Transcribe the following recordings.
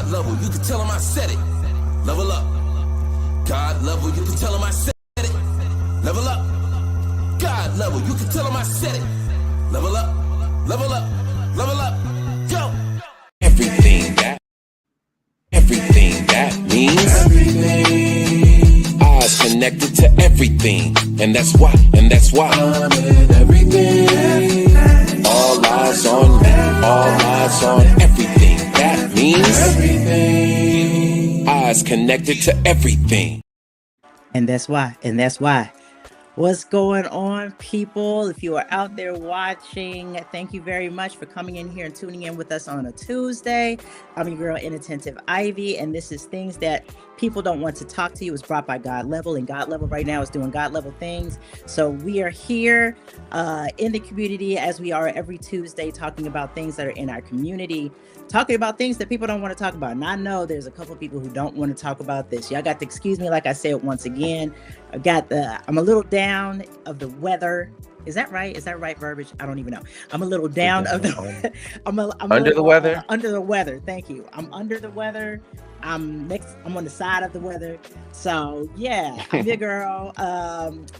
God level, you can tell him I said it. Level up. God level, you can tell him I said it. Level up. God level, you can tell him I said it. Level up. Level up. Level up. Go. Everything that means everything. Eyes connected to everything, and that's why I'm in everything. All eyes on me, all eyes on everything. That means everything. Eyes connected to everything. And that's why. What's going on, people? If you are out there watching, thank you very much for coming in here and tuning in with us on a Tuesday. I'm your girl, Inattentive Ivy, and this is Things That People Don't Want to Talk to You. It's brought by God Level, and God Level right now is doing God Level things. So we are here in the community, as we are every Tuesday, talking about things that are in our community, talking about things that people don't want to talk about. And I know there's a couple of people who don't want to talk about this. Y'all got to excuse me, like I said once again. I'm a little down of the weather. Is that right? Is that right verbiage? I don't even know. I'm a little down of the I'm under the weather. Under the weather. Thank you. I'm under the weather. I'm on the side of the weather. So yeah, I'm your girl.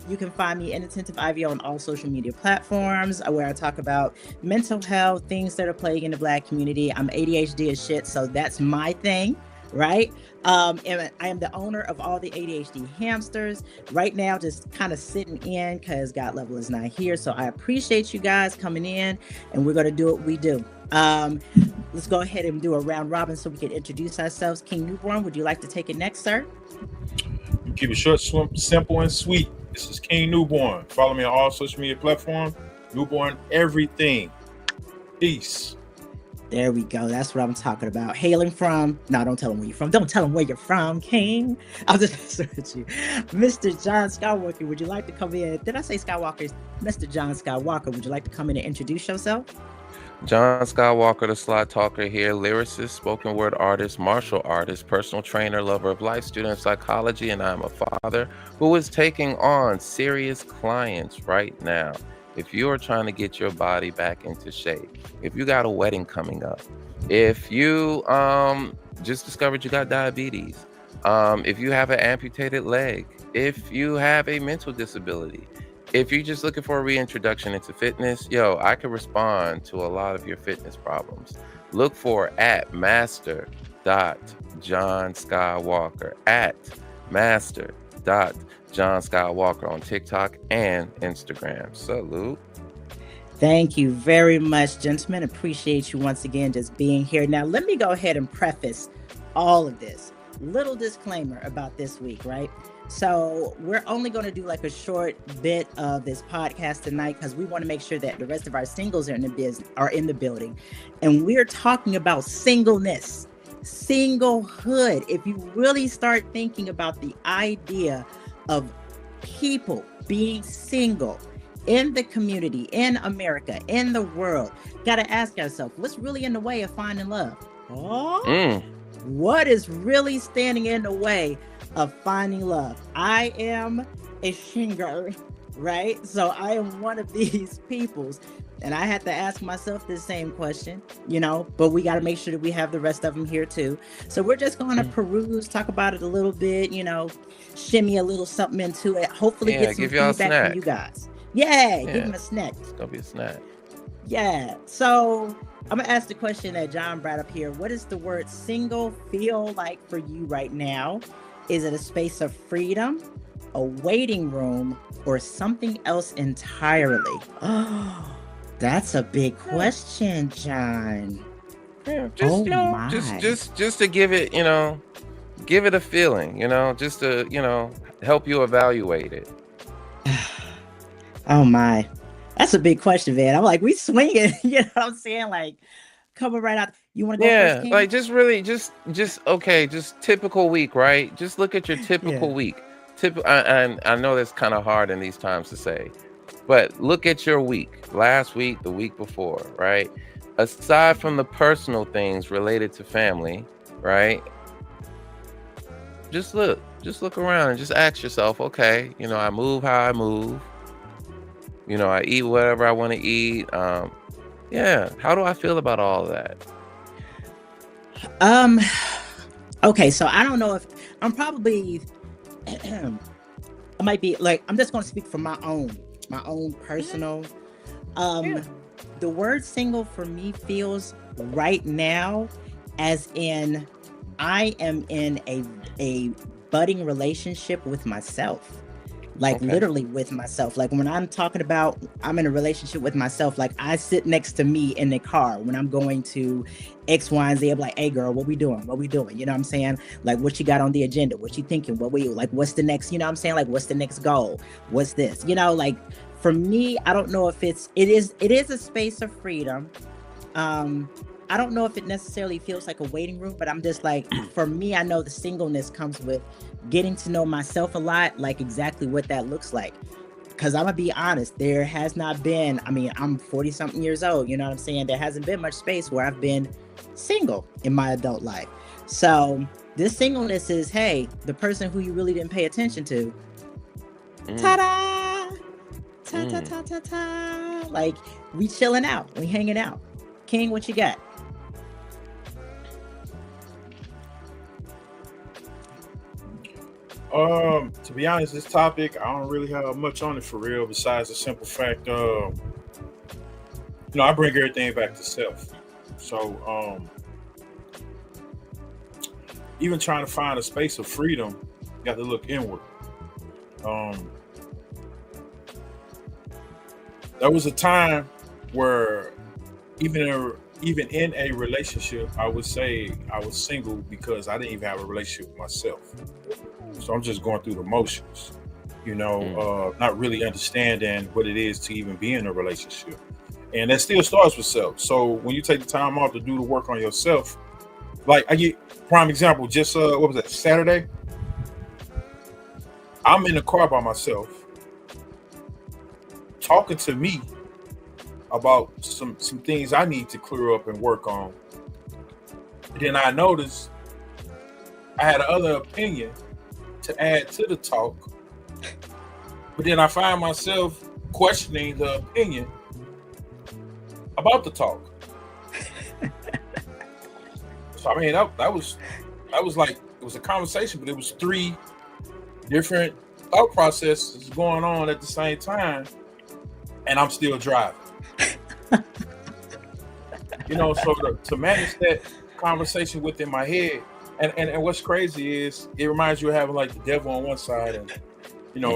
You can find me Inattentive Ivy on all social media platforms where I talk about mental health, things that are plaguing the Black community. I'm ADHD as shit, so that's my thing. Right. And I am the owner of all the ADHD hamsters right now, just kind of sitting in because God Level is not here. So I appreciate you guys coming in, and we're going to do what we do. Let's go ahead and do a round robin so we can introduce ourselves. King Newborn, would you like to take it next, sir? Keep it short, simple, and sweet. This is King Newborn. Follow me on all social media platforms. Newborn everything. Peace. There we go. That's what I'm talking about. Hailing from, no, don't tell them where you're from. Don't tell them where you're from, King. I'll just messing with you. Mr. John Skywalker, would you like to come in? Did I say Skywalker? Mr. John Skywalker, would you like to come in and introduce yourself? John Skywalker, the Sly Talker here, lyricist, spoken word artist, martial artist, personal trainer, lover of life, student of psychology, and I'm a father who is taking on serious clients right now. If you are trying to get your body back into shape, if you got a wedding coming up, if you just discovered you got diabetes, if you have an amputated leg, if you have a mental disability, if you're just looking for a reintroduction into fitness, I can respond to a lot of your fitness problems. Look for at master.johnskywalker, at master.John Skywalker on TikTok and Instagram. Salute. Thank you very much, gentlemen. Appreciate you once again just being here. Now, let me go ahead and preface all of this. Little disclaimer about this week, right? So we're only going to do like a short bit of this podcast tonight because we want to make sure that the rest of our singles are in the building. And we're talking about singleness, singlehood. If you really start thinking about the idea of people being single in the community, in America, in the world, got to ask ourselves, what's really in the way of finding love? What is really standing in the way of finding love? I am a singer, right? So I am one of these peoples, and I had to ask myself this same question, but we got to make sure that we have the rest of them here too. So we're just going to peruse, talk about it a little bit, shimmy a little something into it, hopefully get some feedback from you guys. Give them a snack. It's gonna be a snack. Yeah, so I'm gonna ask the question that John brought up here. What does the word single feel like for you right now? Is it a space of freedom, a waiting room, or something else entirely? Oh, that's a big question, John. Yeah, just to give it, give it a feeling, just to, help you evaluate it. Oh my, that's a big question, man. I'm like, we swinging, you know what I'm saying? Like, coming right out. You want to go first, King? Like just really, just typical week, right? Just look at your typical week. I know that's kind of hard in these times to say, but look at your week, last week, the week before, right? Aside from the personal things related to family, right? Just look around and just ask yourself, okay, I move how I move. I eat whatever I want to eat. How do I feel about all of that? Um. Okay, so I don't know if I'm probably. I might be like I'm just going to speak from my own personal. Yeah. The word single for me feels right now as in I am in a budding relationship with myself. Like Okay. literally with myself. Like when I'm talking about I'm in a relationship with myself, like I sit next to me in the car when I'm going to X, Y, and Z. I'm like, hey girl, what we doing? What we doing? You know what I'm saying? Like what you got on the agenda? What you thinking? What we like what's the next, you know what I'm saying? Like what's the next goal? What's this? You know, like for me, I don't know if it is a space of freedom. um I don't know if it necessarily feels like a waiting room, but I'm just like, for me, I know the singleness comes with getting to know myself a lot, like exactly what that looks like. Because I'm gonna be honest, there has not been, I mean, I'm 40 something years old, you know what I'm saying? There hasn't been much space where I've been single in my adult life. So this singleness is, hey, the person who you really didn't pay attention to, Mm, ta-da! Ta ta mm. ta ta ta. Like we chilling out, we hanging out. King, what you got? To be honest, this topic I don't really have much on it for real. Besides the simple fact, I bring everything back to self. So, even trying to find a space of freedom, you got to look inward. Um, there was a time where even in a relationship, I would say I was single because I didn't even have a relationship with myself. So I'm just going through the motions, Mm. not really understanding what it is to even be in a relationship. And that still starts with self. So when you take the time off to do the work on yourself, like I get prime example, just what was that, Saturday? I'm in the car by myself, talking to me about some things I need to clear up and work on. Then I noticed I had another opinion to add to the talk, but then I find myself questioning the opinion about the talk. So I mean that was like it was a conversation, but it was three different thought processes going on at the same time, and I'm still driving. So to manage that conversation within my head, and what's crazy is it reminds you of having like the devil on one side and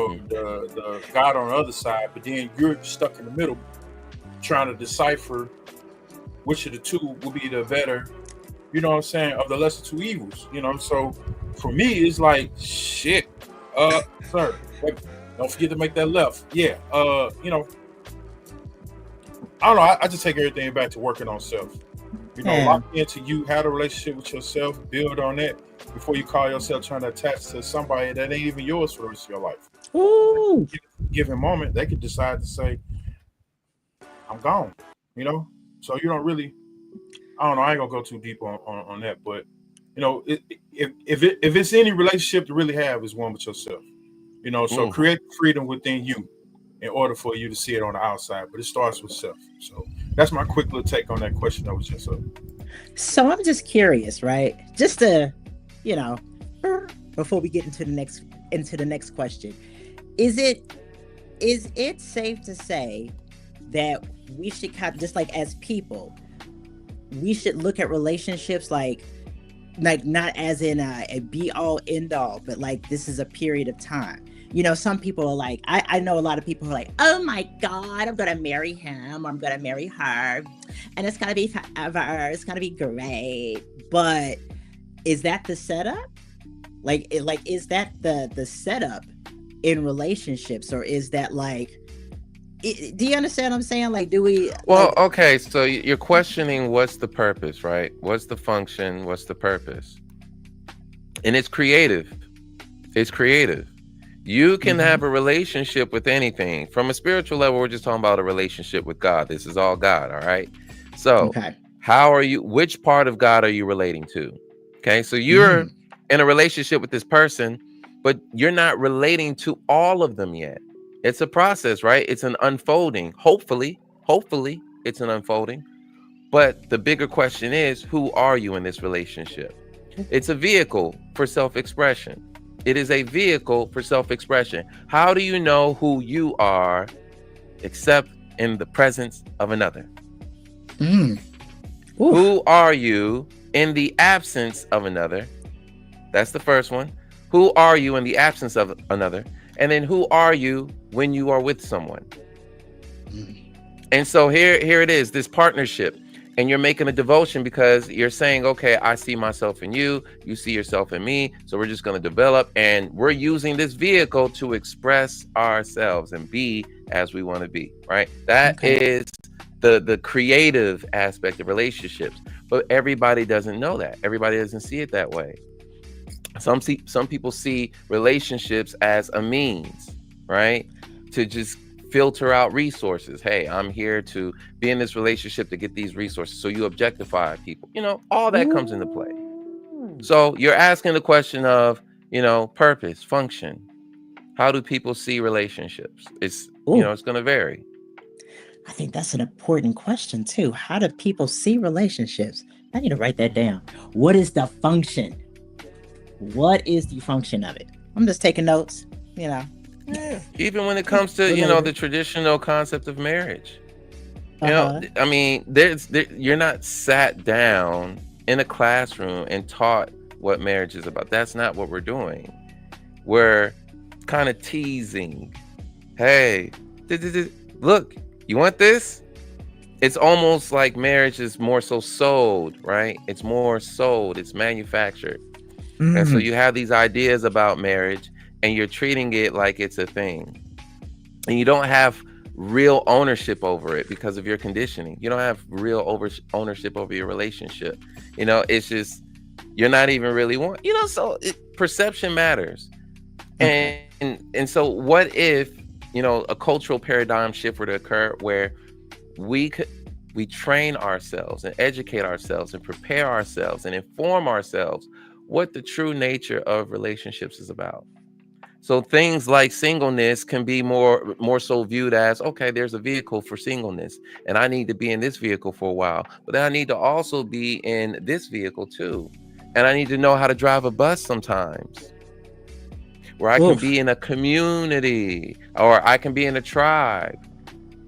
Hmm. the God on the other side, but then you're stuck in the middle trying to decipher which of the two will be the better, what I'm saying, of the lesser two evils. So for me it's like shit, sir, wait, don't forget to make that left. Yeah, I don't know. I just take everything back to working on self. Yeah. Lock into you, have a relationship with yourself, build on that before you call yourself trying to attach to somebody that ain't even yours for the rest of your life. Ooh. Given moment, they could decide to say, I'm gone, you know? So you don't really, I don't know, I ain't gonna go too deep on that, but if it's any relationship to really have is one with yourself, so Hmm. create freedom within you in order for you to see it on the outside, but it starts with self. So that's my quick little take on that question that was just up. So I'm just curious, right? Just to, you know, before we get into the next question, is it is it safe to say that we should kind of, just like as people, we should look at relationships like not as in a be all end all, but like this is a period of time. Some people are like, I know a lot of people are like, oh my God, I'm gonna marry him, or I'm gonna marry her, and it's gonna be forever. It's gonna be great. But is that the setup? Like is that the setup in relationships, or is that like? Do you understand what I'm saying? Like, do we Well, like? okay, so you're questioning what's the purpose, right? What's the function? What's the purpose? And it's creative. It's creative. You can Mhm. have a relationship with anything. From a spiritual level, we're just talking about a relationship with God. This is all God, all right? So, Okay. which part of God are you relating to? Okay, so you're Mm. in a relationship with this person, but you're not relating to all of them yet. It's a process, right? It's an unfolding. Hopefully, it's an unfolding. But the bigger question is, who are you in this relationship? It's a vehicle for self-expression. It is a vehicle for self-expression. How do you know who you are except in the presence of another? Mm. Oof. Who are you in the absence of another? That's the first one. Who are you in the absence of another? And then who are you when you are with someone? And so here it is, this partnership. And you're making a devotion because you're saying, okay, I see myself in you, you see yourself in me, so we're just going to develop, and we're using this vehicle to express ourselves and be as we want to be, right? That is the creative aspect of relationships. But everybody doesn't know that. Everybody doesn't see it that way. Some people see relationships as a means, right? To just filter out resources. Hey, I'm here to be in this relationship to get these resources. So you objectify people. You know, all that comes into play. So you're asking the question of, you know, purpose, function. How do people see relationships? It's, you know, it's going to vary. I think that's an important question too. How do people see relationships? I need to write that down. What is the function? What is the function of it? I'm just taking notes, you know. Yeah. Even when it comes to, you know, the traditional concept of marriage. You know, I mean, you're not sat down in a classroom and taught what marriage is about. That's not what we're doing. We're kind of teasing. Hey, look, you want this? It's almost like marriage is more so sold, right? It's more sold. It's manufactured. And so you have these ideas about marriage, and you're treating it like it's a thing. And you don't have real ownership over it because of your conditioning. You don't have real ownership over your relationship. You know, it's just, you're not even really you know, so perception matters. And so what if, you know, a cultural paradigm shift were to occur where we train ourselves and educate ourselves and prepare ourselves and inform ourselves what the true nature of relationships is about. So things like singleness can be more so viewed as, okay, there's a vehicle for singleness, and I need to be in this vehicle for a while, but then I need to also be in this vehicle too. And I need to know how to drive a bus sometimes, where I can be in a community, or I can be in a tribe.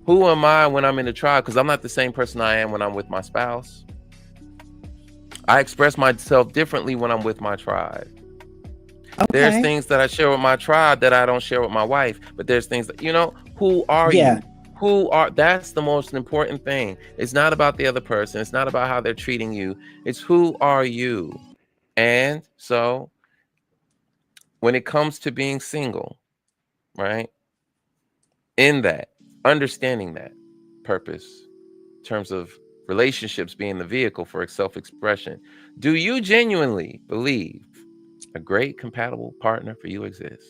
Who am I when I'm in a tribe? Because I'm not the same person I am when I'm with my spouse. I express myself differently when I'm with my tribe. There's things that I share with my tribe that I don't share with my wife, but there's things that, you know, who are you? That's the most important thing. It's not about the other person. It's not about how they're treating you. It's who are you? And so when it comes to being single, right? In that, understanding that purpose in terms of relationships being the vehicle for self-expression, do you genuinely believe a great compatible partner for you exists?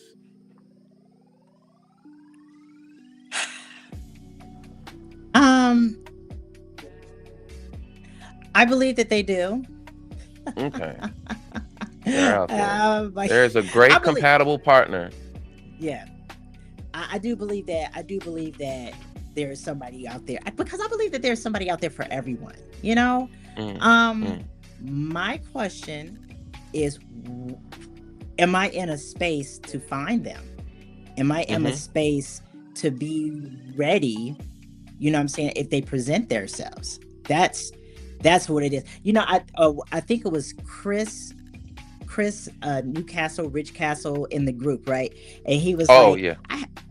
I believe that they do. Okay. They're out there. There's a great compatible partner. Yeah. I do believe that. I do believe that there is somebody out there, because I believe that there's somebody out there for everyone, you know? My question is, am I in a space to find them? Am I in a space to be ready? You know what I'm saying? If they present themselves, that's what it is. You know, I think it was Chris Newcastle, Rich Castle in the group, right? And he was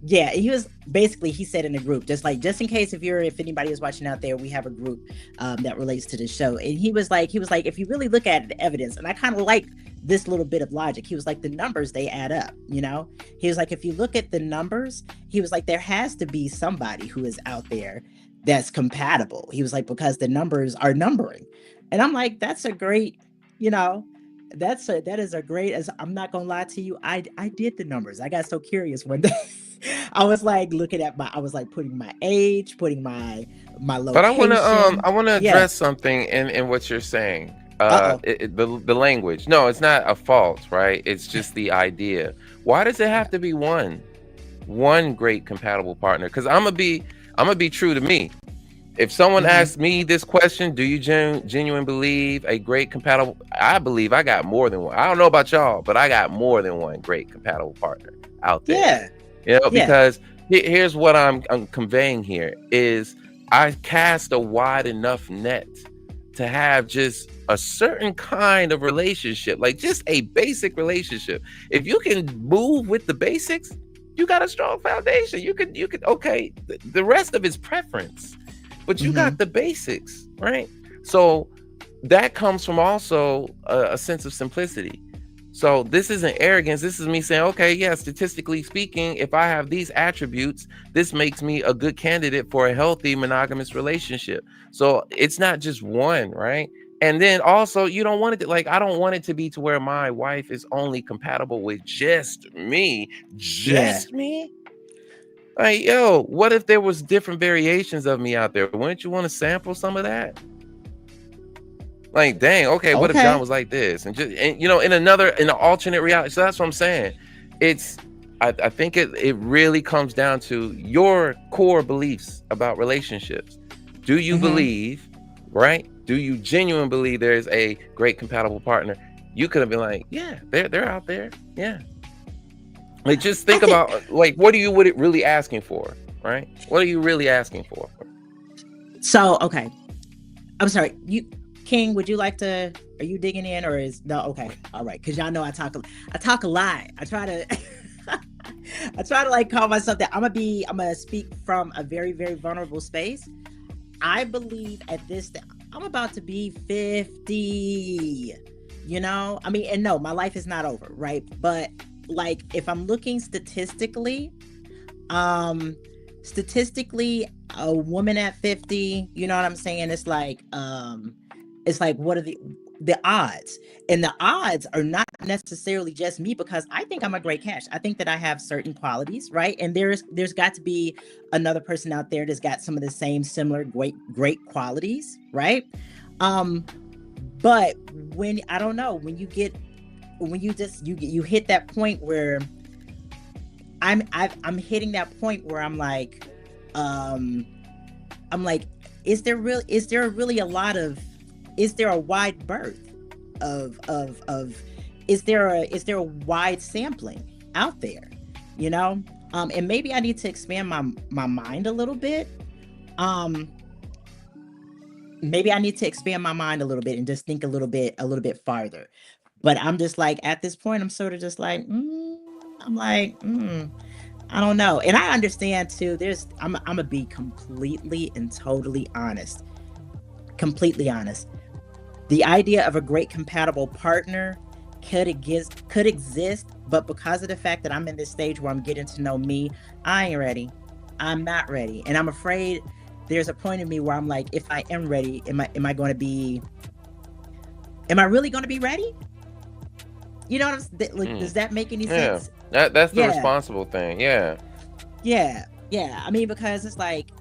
he was basically, he said in the group, just in case if anybody is watching out there, we have a group that relates to the show. And he was like, if you really look at the evidence, and I kind of like this little bit of logic, he was like, the numbers, they add up, you know? He was like, if you look at the numbers, he was like, there has to be somebody who is out there that's compatible. He was like, because the numbers are numbering. And I'm like, that's a great, you know, that is a great, as I'm not gonna lie to you, I did the numbers. I got so curious one day. I was like looking at I was like putting my age, putting my location. But I wanna address something in what you're saying. The language. No, it's not a fault, right? It's just the idea. Why does it have to be one great compatible partner? Because I'm gonna be true to me. If someone asks me this question, do you genuinely believe a great compatible? I believe I got more than one. I don't know about y'all, but I got more than one great compatible partner out there. Yeah. You know, because here's what I'm conveying here is I cast a wide enough net to have just a certain kind of relationship, like just a basic relationship. If you can move with the basics, you got a strong foundation. You could okay, the rest of it's preference. But you got the basics, right? So that comes from also a sense of simplicity. So this isn't arrogance. This is me saying, okay, yeah, statistically speaking, if I have these attributes, this makes me a good candidate for a healthy monogamous relationship. So it's not just one, right? And then also, you don't want it to, like, I don't want it to be to where my wife is only compatible with just me. Just me? Like, yo, what if there was different variations of me out there? Wouldn't you want to sample some of that? Like, dang, okay, what if John was like this? And just, and, you know, in an alternate reality. So that's what I'm saying. I think it really comes down to your core beliefs about relationships. Do you believe, right? Do you genuinely believe there's a great compatible partner? You could have been like, yeah, they're out there. Yeah. Like, just think about, like, what are you really asking for, right? What are you really asking for? So, okay. I'm sorry. King, would you like to, are you digging in or is, no, okay. All right. Cause y'all know I talk a lot. I try to like call myself that. I'm gonna speak from a very, very vulnerable space. I believe at this, I'm about to be 50, you know? I mean, and no, my life is not over, right? But like, if I'm looking statistically, a woman at 50, you know what I'm saying? It's like, what are the odds? And the odds are not necessarily just me, because I think I'm a great catch. I think that I have certain qualities, right? And there's got to be another person out there that's got some of the same similar great qualities, right? But when, I don't know, when you hit that point where I'm hitting that point where I'm like, is there a wide berth is there a wide sampling out there, you know? And maybe I need to expand my mind a little bit. Maybe I need to expand my mind a little bit and just think a little bit farther. But I'm just like, at this point, I'm sort of just like, I don't know. And I understand too, I'm gonna be completely and totally honest. Completely honest. The idea of a great compatible partner could exist, but because of the fact that I'm in this stage where I'm getting to know me, I ain't ready. I'm not ready. And I'm afraid there's a point in me where I'm like, if I am ready, am I really going to be ready? You know what I'm saying? Like, does that make any sense? That's the responsible thing. Yeah. I mean, because it's like,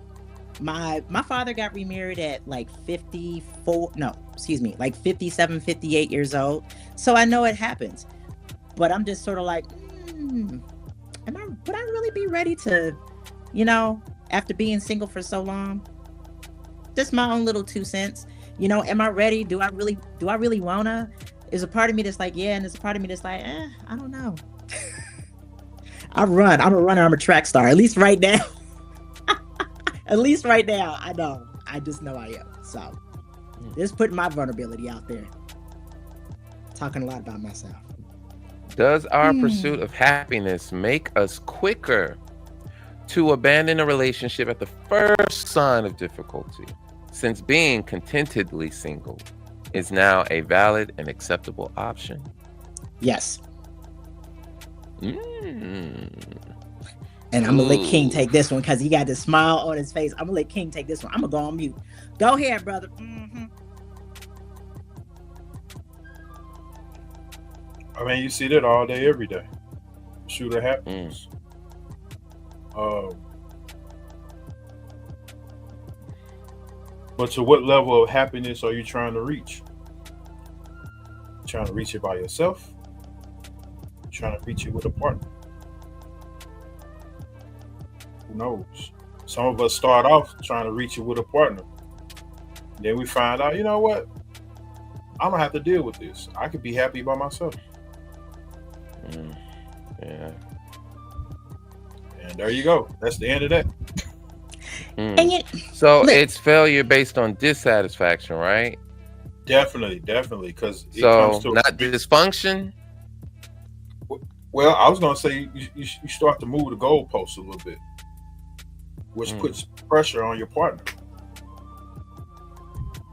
my father got remarried at like 57, 58 years old. So I know it happens. But I'm just sort of like, would I really be ready to, you know, after being single for so long? Just my own little 2 cents. You know, am I ready? Do I really wanna? There's a part of me that's like, yeah, and there's a part of me that's like, I don't know. I'm a runner, I'm a track star, at least right now. At least right now, I know. I just know I am. So, just putting my vulnerability out there. Talking a lot about myself. Does our pursuit of happiness make us quicker to abandon a relationship at the first sign of difficulty, since being contentedly single is now a valid and acceptable option? Yes. And I'm gonna let King take this one because he got this smile on his face. I'm gonna let King take this one. I'm gonna go on mute. Go ahead, brother. I mean, you see that all day, every day. Pursuit of happiness. But to what level of happiness are you trying to reach? Trying to reach it by yourself? Trying to reach it with a partner? Who knows? Some of us start off trying to reach it with a partner. Then we find out, you know what? I'm gonna have to deal with this. I could be happy by myself. Yeah. And there you go. That's the end of that. And yet, So look, it's failure based on dissatisfaction, right? Definitely, because it So comes to not dysfunction. well, I was gonna say you start to move the goalposts a little bit, which puts pressure on your partner.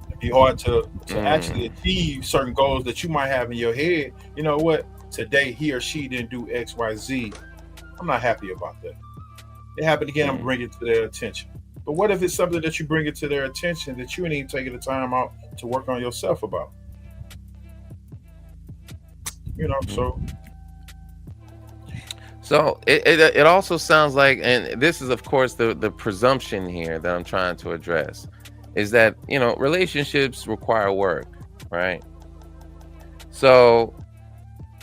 It'd be hard to actually achieve certain goals that you might have in your head. You know what? Today he or she didn't do X, Y, Z. I'm not happy about that. It happened again. I'm bringing it to their attention. But what if it's something that you bring it to their attention that you ain't even taking the time out to work on yourself about? You know, So it also sounds like, and this is of course the presumption here that I'm trying to address, is that, you know, relationships require work, right? So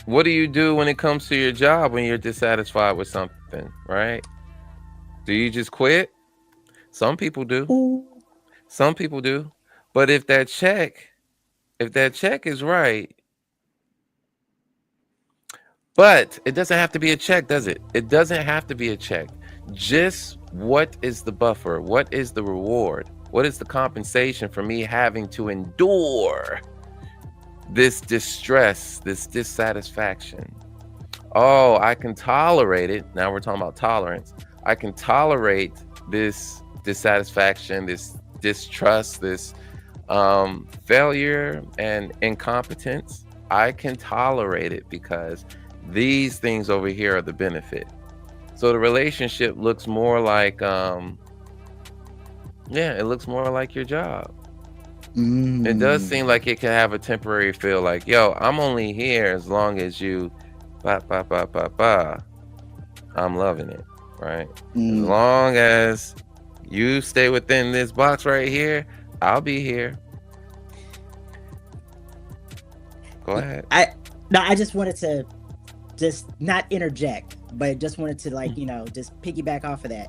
what do you do when it comes to your job when you're dissatisfied with something, right? Do you just quit? Some people do. Some people do. But if that check is right, but it doesn't have to be a check, does it? It doesn't have to be a check. Just what is the buffer? What is the reward? What is the compensation for me having to endure this distress, this dissatisfaction? Oh, I can tolerate it. Now we're talking about tolerance. I can tolerate this dissatisfaction, this distrust, this failure and incompetence. I can tolerate it because these things over here are the benefit. So the relationship looks more like it looks more like your job. It does seem like it can have a temporary feel like, yo, I'm only here as long as you I'm loving it, right? As long as you stay within this box right here, I'll be here. Go ahead. I just wanted to just not interject, but just wanted to, like, you know, just piggyback off of that.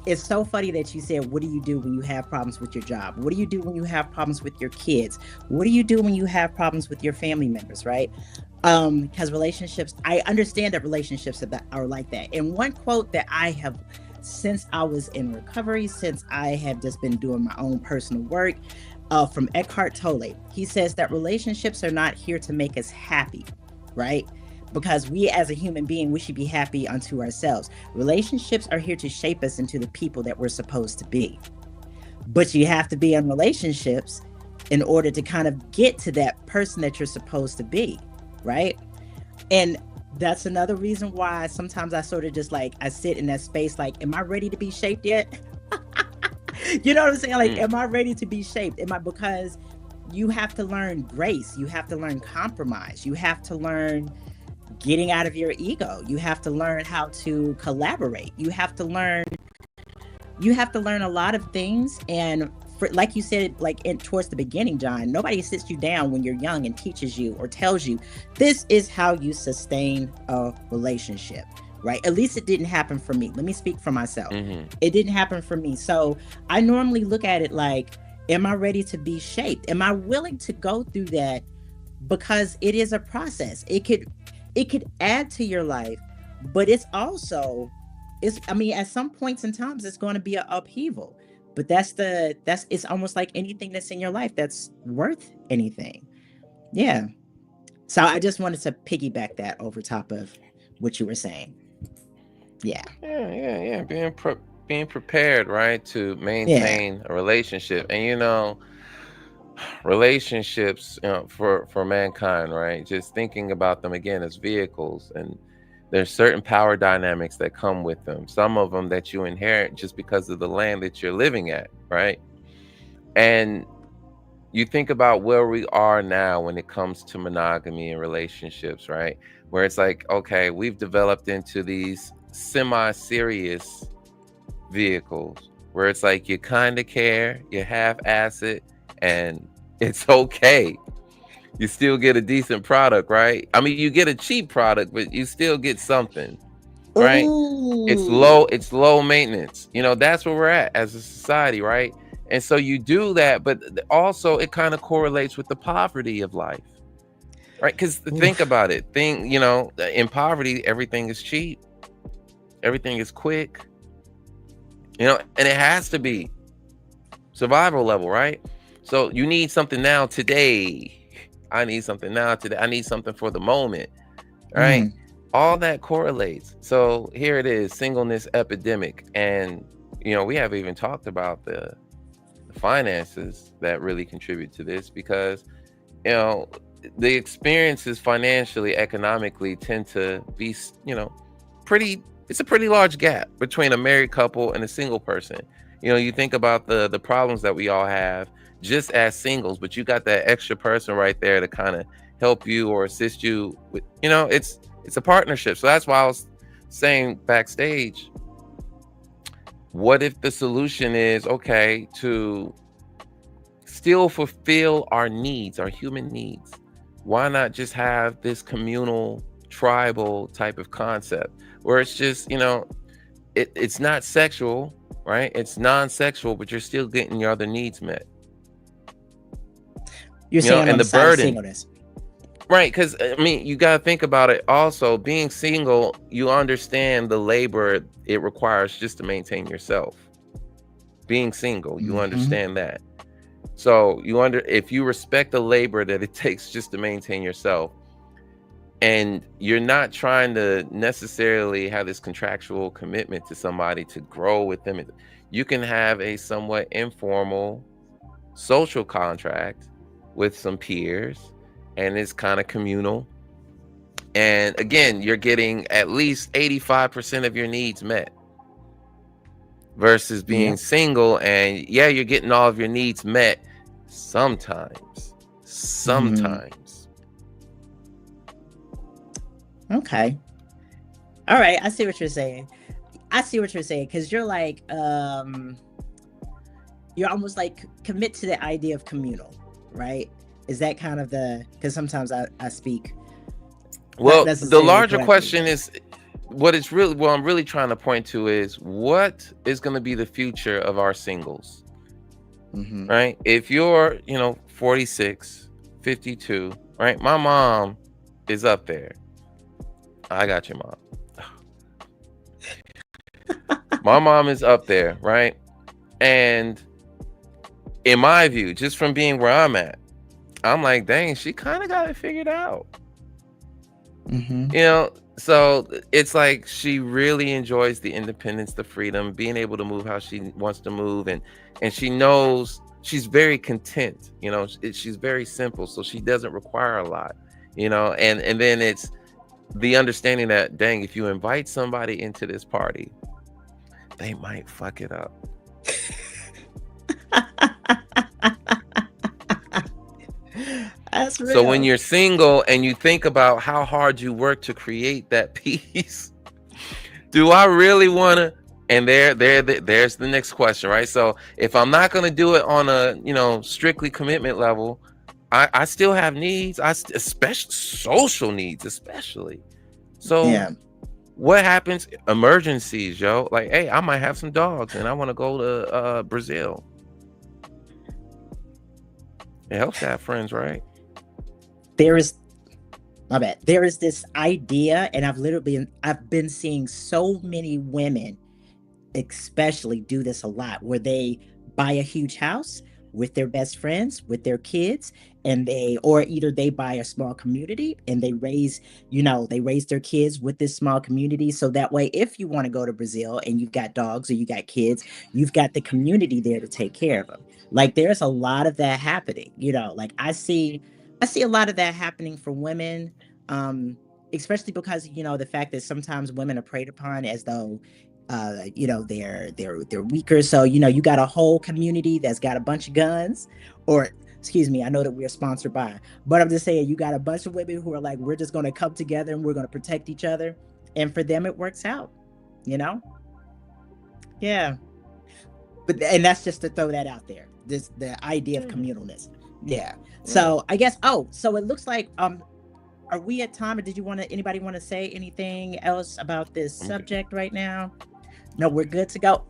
It's so funny that you said, what do you do when you have problems with your job? What do you do when you have problems with your kids? What do you do when you have problems with your family members, right? Because relationships, I understand that relationships are like that. And one quote that I have, since I was in recovery, since I have just been doing my own personal work, from Eckhart Tolle, he says that relationships are not here to make us happy, right? Because we as a human being, we should be happy unto ourselves. Relationships are here to shape us into the people that we're supposed to be. But you have to be in relationships in order to kind of get to that person that you're supposed to be, right? And that's another reason why sometimes I sort of just like, I sit in that space like, am I ready to be shaped yet? You know what I'm saying? Like, am I ready to be shaped? Because you have to learn grace. You have to learn compromise. You have to learn getting out of your ego. You have to learn how to collaborate. You have to learn a lot of things. And like you said, towards the beginning, John, nobody sits you down when you're young and teaches you or tells you this is how you sustain a relationship, right? At least it didn't happen for me. Let me speak for myself. It didn't happen for me. So I normally look at it like, am I ready to be shaped? Am I willing to go through that? Because it is a process. It could add to your life, but it's at some points in times it's going to be an upheaval, but it's almost like anything that's in your life that's worth anything. Yeah. So I just wanted to piggyback that over top of what you were saying. Yeah. Being prepared, right, to maintain a relationship. And, you know, relationships, you know, for mankind, right, just thinking about them again as vehicles, and there's certain power dynamics that come with them, some of them that you inherit just because of the land that you're living at, right? And you think about where we are now when it comes to monogamy and relationships, right, where it's like, okay, we've developed into these semi-serious vehicles where it's like you kind of care, you half-ass it, and it's okay. You still get a decent product, right? I mean, you get a cheap product, but you still get something, right? Ooh. It's low maintenance. You know, that's where we're at as a society, right? And so you do that, but also it kind of correlates with the poverty of life, right? Because think about it. In poverty, everything is cheap, everything is quick, and it has to be survival level, right? So you need something now today. I need something now today. I need something for the moment, right? All that correlates. So here it is, singleness epidemic. And, we have even talked about the finances that really contribute to this, because, the experiences financially, economically tend to be, it's a pretty large gap between a married couple and a single person. You think about the problems that we all have just as singles, but you got that extra person right there to kind of help you or assist you with, it's a partnership. So that's why I was saying backstage, what if the solution is, okay, to still fulfill our needs, our human needs? Why not just have this communal, tribal type of concept where it's just, it's not sexual, right? It's non-sexual, but you're still getting your other needs met. You're saying and on the side of burden, singleness. right? Because you got to think about it. Also, being single, you understand the labor it requires just to maintain yourself. Being single, you understand that. So if you respect the labor that it takes just to maintain yourself, and you're not trying to necessarily have this contractual commitment to somebody to grow with them, you can have a somewhat informal social contract with some peers, and it's kind of communal. And again, you're getting at least 85% of your needs met, versus being single, and you're getting all of your needs met sometimes. Okay. All right. I see what you're saying. Because you're like, you're almost like commit to the idea of communal, right? Is that kind of because sometimes I speak. Well, the larger question is, what I'm really trying to point to is, what is going to be the future of our singles, right? If you're, 46, 52, right? My mom is up there. I got your mom. My mom is up there, right? And in my view, just from being where I'm at, I'm like, dang, she kind of got it figured out. So it's like she really enjoys the independence, the freedom, being able to move how she wants to move, and she knows she's very content. She's very simple, so she doesn't require a lot. And then it's the understanding that, dang, if you invite somebody into this party, they might fuck it up. That's real. So when you're single and you think about how hard you work to create that peace, do I really want to? And there's the next question, right? So if I'm not going to do it on a strictly commitment level, I still have needs. Especially social needs, especially. So what happens? Emergencies, yo. Like, hey, I might have some dogs and I want to go to Brazil. It helps to have friends, right? There is this idea, and I've been seeing so many women especially do this a lot, where they buy a huge house with their best friends, with their kids, and either they buy a small community and they raise their kids with this small community. So that way, if you want to go to Brazil and you've got dogs or you got kids, you've got the community there to take care of them. Like, there's a lot of that happening, like I see a lot of that happening for women, especially because, the fact that sometimes women are preyed upon as though, they're weaker. So, you got a whole community that's got a bunch of guns, or excuse me, I know that we're sponsored by, but I'm just saying, you got a bunch of women who are like, we're just going to come together and we're going to protect each other. And for them, it works out, Yeah. And that's just to throw that out there. The idea of communalness. Yeah. So I guess, so it looks like, are we at time, or did anybody want to say anything else about this subject right now? No, we're good to go.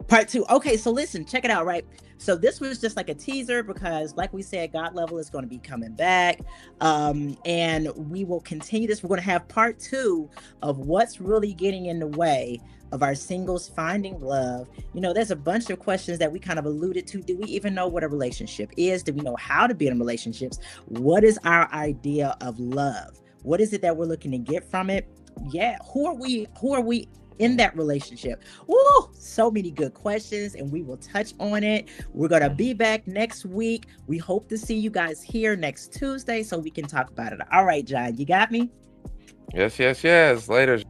Part 2. Okay, so listen, check it out, right? So this was just like a teaser because, like we said, God Level is going to be coming back. And we will continue this. We're going to have part 2 of what's really getting in the way of our singles finding love. You know, there's a bunch of questions that we kind of alluded to. Do we even know what a relationship is? Do we know how to be in relationships? What is our idea of love? What is it that we're looking to get from it? Yeah, who are we in that relationship? Woo, so many good questions, and we will touch on it. We're gonna be back next week. We hope to see you guys here next Tuesday so we can talk about it. All right, John, you got me? Yes. Later.